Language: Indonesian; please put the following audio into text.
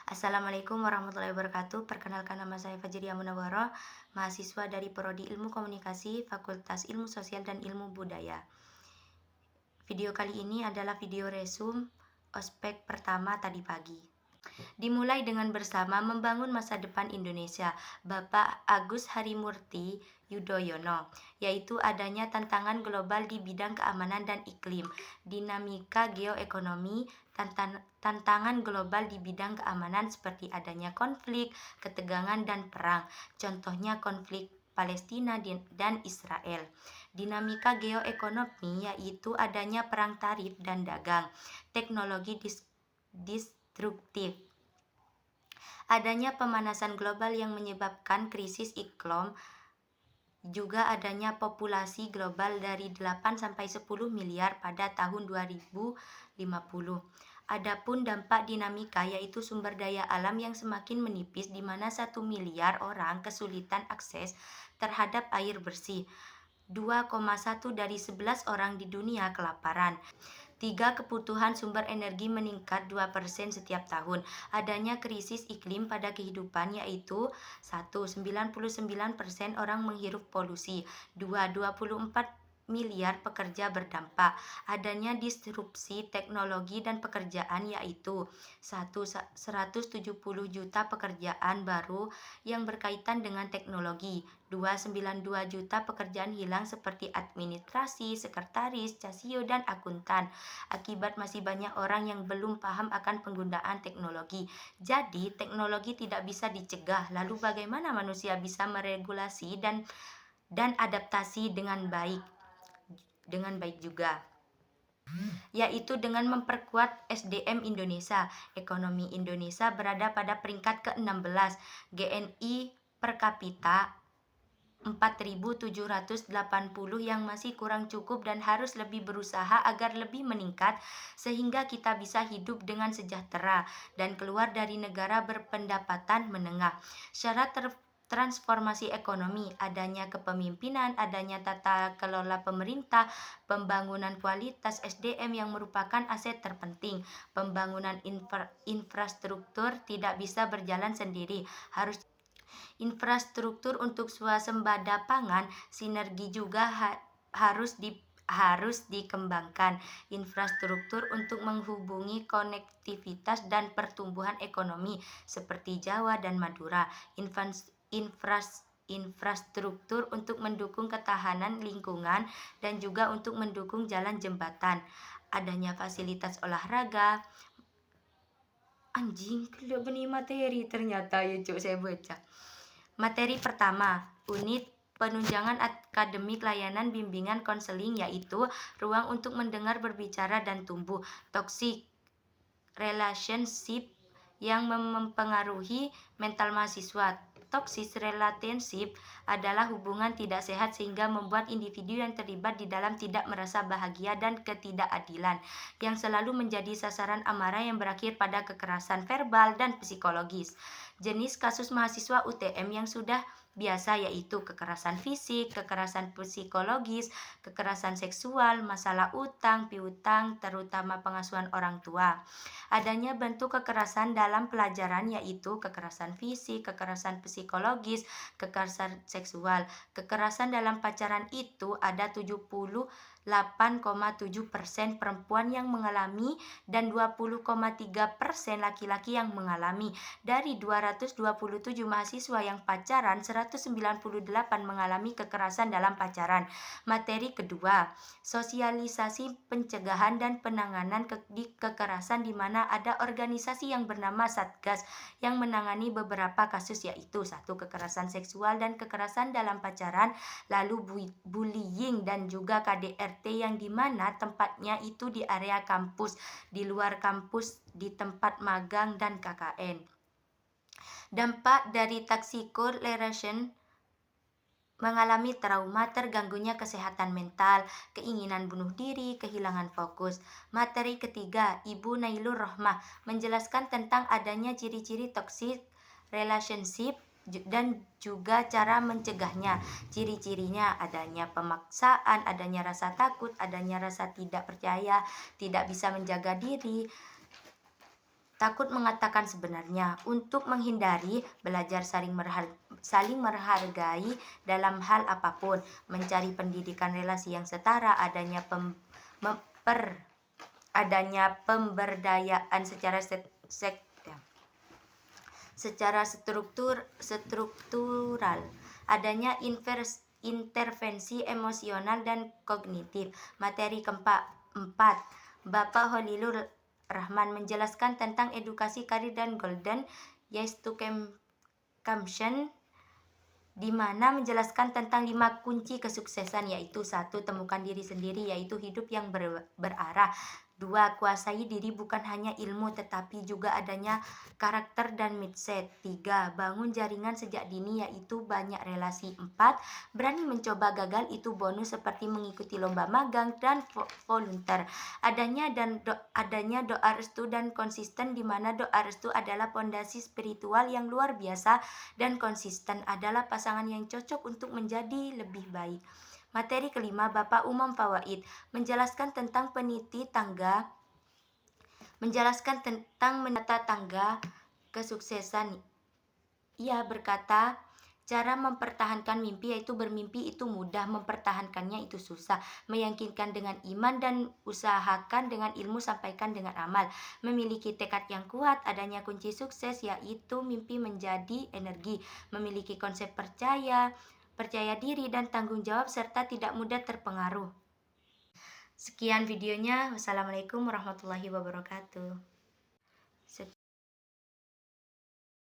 Assalamualaikum warahmatullahi wabarakatuh. Perkenalkan nama saya Fajriya Munawwaroh, mahasiswa dari Prodi Ilmu Komunikasi, Fakultas Ilmu Sosial dan Ilmu Budaya. Video kali ini adalah video resum ospek pertama tadi pagi. Dimulai dengan bersama membangun masa depan Indonesia, Bapak Agus Harimurti Yudhoyono, yaitu adanya tantangan global di bidang keamanan dan iklim, dinamika geoekonomi, tantangan global di bidang keamanan seperti adanya konflik, ketegangan, dan perang, contohnya konflik Palestina dan Israel. Dinamika geoekonomi yaitu adanya perang tarif dan dagang, teknologi destruktif, adanya pemanasan global yang menyebabkan krisis iklim, juga adanya populasi global dari 8-10 miliar pada tahun 2050. Adapun dampak dinamika yaitu sumber daya alam yang semakin menipis di mana 1 miliar orang kesulitan akses terhadap air bersih. 2,1 dari 11 orang di dunia kelaparan. 3. Kebutuhan sumber energi meningkat 2% setiap tahun. Adanya krisis iklim pada kehidupan yaitu 1. 99% orang menghirup polusi. 2. 24 miliar pekerja berdampak. Adanya disrupsi teknologi dan pekerjaan yaitu 1. 170 juta pekerjaan baru yang berkaitan dengan teknologi. 2. 92 juta pekerjaan hilang seperti administrasi, sekretaris, casio, dan akuntan. Akibat masih banyak orang yang belum paham akan penggunaan teknologi. Jadi, teknologi tidak bisa dicegah. Lalu bagaimana manusia bisa meregulasi dan adaptasi dengan baik juga, yaitu dengan memperkuat SDM Indonesia. Ekonomi Indonesia berada pada peringkat ke-16, GNI per kapita 4.780 yang masih kurang cukup dan harus lebih berusaha agar lebih meningkat sehingga kita bisa hidup dengan sejahtera dan keluar dari negara berpendapatan menengah. Syarat transformasi ekonomi, adanya kepemimpinan, adanya tata kelola pemerintah, pembangunan kualitas SDM yang merupakan aset terpenting. Pembangunan infrastruktur tidak bisa berjalan sendiri, harus infrastruktur untuk swasembada pangan, sinergi juga harus dikembangkan. Infrastruktur untuk menghubungi konektivitas dan pertumbuhan ekonomi seperti Jawa dan Madura. Infrastruktur untuk mendukung ketahanan lingkungan dan juga untuk mendukung jalan jembatan. Adanya fasilitas olahraga. Anjing, kalau benih materi ternyata ya cuk saya baca. Materi pertama, unit penunjangan akademik layanan bimbingan konseling yaitu ruang untuk mendengar, berbicara, dan tumbuh. Toxic relationship yang mempengaruhi mental mahasiswa. Toxic relationship adalah hubungan tidak sehat sehingga membuat individu yang terlibat di dalam tidak merasa bahagia dan ketidakadilan, yang selalu menjadi sasaran amarah yang berakhir pada kekerasan verbal dan psikologis. Jenis kasus mahasiswa UTM yang sudah biasa yaitu kekerasan fisik, kekerasan psikologis, kekerasan seksual, masalah utang, piutang, terutama pengasuhan orang tua. Adanya bentuk kekerasan dalam pelajaran yaitu kekerasan fisik, kekerasan psikologis, kekerasan seksual. Kekerasan dalam pacaran itu ada 78,7% perempuan yang mengalami dan 20,3% laki-laki yang mengalami. Dari 227 mahasiswa yang pacaran, 198 mengalami kekerasan dalam pacaran. Materi kedua, sosialisasi pencegahan dan penanganan kekerasan di mana ada organisasi yang bernama Satgas yang menangani beberapa kasus yaitu 1. Kekerasan seksual dan kekerasan dalam pacaran, lalu bullying dan juga KDRT yang dimana tempatnya itu di area kampus, di luar kampus, di tempat magang dan KKN. Dampak dari toxic relation, mengalami trauma, terganggunya kesehatan mental, keinginan bunuh diri, kehilangan fokus. Materi ketiga, Ibu Nailur Rohmah menjelaskan tentang adanya ciri-ciri toxic relationship dan juga cara mencegahnya. Ciri-cirinya adanya pemaksaan, adanya rasa takut, adanya rasa tidak percaya, tidak bisa menjaga diri, takut mengatakan sebenarnya. Untuk menghindari, belajar saling menghargai dalam hal apapun, mencari pendidikan relasi yang setara, adanya pemberdayaan secara struktural, adanya intervensi emosional dan kognitif. Materi keempat, Bapak Holilur Rahman menjelaskan tentang edukasi karir dan golden yaitu Camtion, di mana menjelaskan tentang 5 kunci kesuksesan, yaitu 1. Temukan diri sendiri, yaitu hidup yang berarah. 2. Kuasai diri, bukan hanya ilmu tetapi juga adanya karakter dan mindset. 3. Bangun jaringan sejak dini, yaitu banyak relasi. 4. Berani mencoba, gagal itu bonus seperti mengikuti lomba magang dan volunteer. Adanya doa restu dan konsisten, di mana doa restu adalah pondasi spiritual yang luar biasa dan konsisten adalah pasangan yang cocok untuk menjadi lebih baik. Materi kelima, Bapak Umam Fawaid menjelaskan tentang menata tangga kesuksesan. Ia berkata, cara mempertahankan mimpi yaitu bermimpi itu mudah, mempertahankannya itu susah. Meyakinkan dengan iman dan usahakan dengan ilmu, sampaikan dengan amal. Memiliki tekad yang kuat, adanya kunci sukses yaitu mimpi menjadi energi. Memiliki konsep percaya diri dan tanggung jawab serta tidak mudah terpengaruh. Sekian videonya. Wassalamualaikum warahmatullahi wabarakatuh.